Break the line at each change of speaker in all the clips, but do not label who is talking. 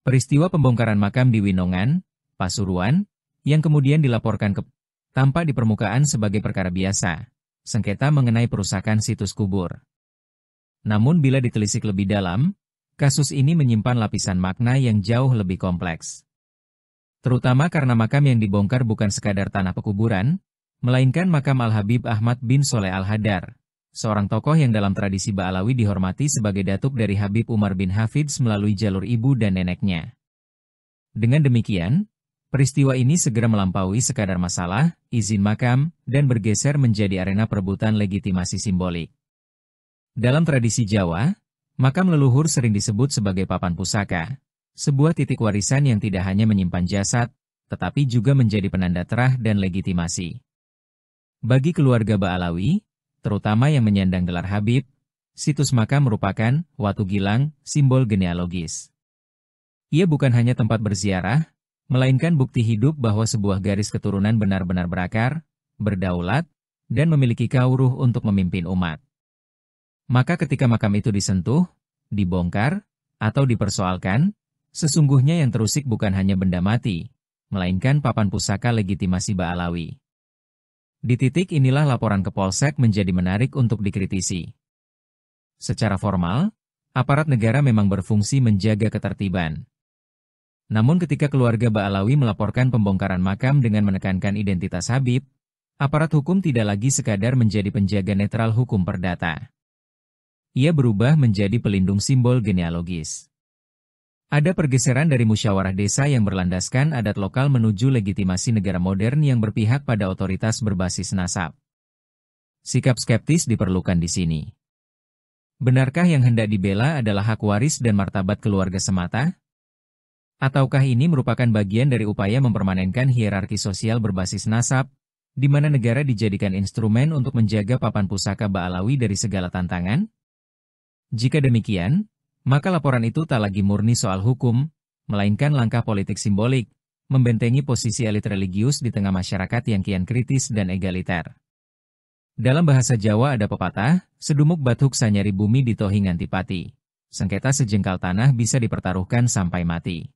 Peristiwa pembongkaran makam di Winongan, Pasuruan, yang kemudian dilaporkan ke tampak di permukaan sebagai perkara biasa, sengketa mengenai perusakan situs kubur. Namun bila ditelisik lebih dalam, kasus ini menyimpan lapisan makna yang jauh lebih kompleks. Terutama karena makam yang dibongkar bukan sekadar tanah pekuburan, melainkan makam Al-Habib Ahmad bin Soleh Al-Hadar, seorang tokoh yang dalam tradisi Ba'alawi dihormati sebagai datuk dari Habib Umar bin Hafidz melalui jalur ibu dan neneknya. Dengan demikian, peristiwa ini segera melampaui sekadar masalah, izin makam, dan bergeser menjadi arena perebutan legitimasi simbolik. Dalam tradisi Jawa, makam leluhur sering disebut sebagai papan pusaka, sebuah titik warisan yang tidak hanya menyimpan jasad, tetapi juga menjadi penanda terah dan legitimasi. Bagi keluarga Ba'alawi, terutama yang menyandang gelar Habib, situs makam merupakan watu gilang, simbol genealogis. Ia bukan hanya tempat berziarah, melainkan bukti hidup bahwa sebuah garis keturunan benar-benar berakar, berdaulat, dan memiliki kauruh untuk memimpin umat. Maka ketika makam itu disentuh, dibongkar, atau dipersoalkan, sesungguhnya yang terusik bukan hanya benda mati, melainkan papan pusaka legitimasi Ba'alawi. Di titik inilah laporan ke Polsek menjadi menarik untuk dikritisi. Secara formal, aparat negara memang berfungsi menjaga ketertiban. Namun ketika keluarga Ba'alawi melaporkan pembongkaran makam dengan menekankan identitas Habib, aparat hukum tidak lagi sekadar menjadi penjaga netral hukum perdata. Ia berubah menjadi pelindung simbol genealogis. Ada pergeseran dari musyawarah desa yang berlandaskan adat lokal menuju legitimasi negara modern yang berpihak pada otoritas berbasis nasab. Sikap skeptis diperlukan di sini. Benarkah yang hendak dibela adalah hak waris dan martabat keluarga semata? Ataukah ini merupakan bagian dari upaya mempermanenkan hierarki sosial berbasis nasab, di mana negara dijadikan instrumen untuk menjaga papan pusaka Ba'alawi dari segala tantangan? Jika demikian, maka laporan itu tak lagi murni soal hukum, melainkan langkah politik simbolik, membentengi posisi elit religius di tengah masyarakat yang kian kritis dan egaliter. Dalam bahasa Jawa ada pepatah, sedumuk bathuk sanyari bumi ditohi nganti pati. Sengketa sejengkal tanah bisa dipertaruhkan sampai mati.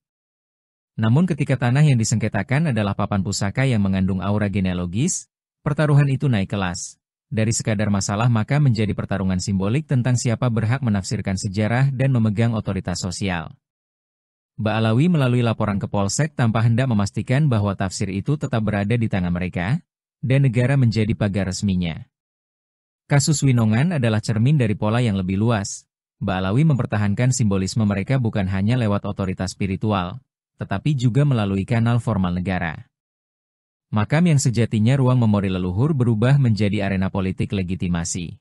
Namun ketika tanah yang disengketakan adalah papan pusaka yang mengandung aura genealogis, pertaruhan itu naik kelas. Dari sekadar masalah maka menjadi pertarungan simbolik tentang siapa berhak menafsirkan sejarah dan memegang otoritas sosial. Ba'alawi melalui laporan ke Polsek tanpa hendak memastikan bahwa tafsir itu tetap berada di tangan mereka, dan negara menjadi pagar resminya. Kasus Winongan adalah cermin dari pola yang lebih luas. Ba'alawi mempertahankan simbolisme mereka bukan hanya lewat otoritas spiritual, tetapi juga melalui kanal formal negara. Makam yang sejatinya ruang memori leluhur berubah menjadi arena politik legitimasi.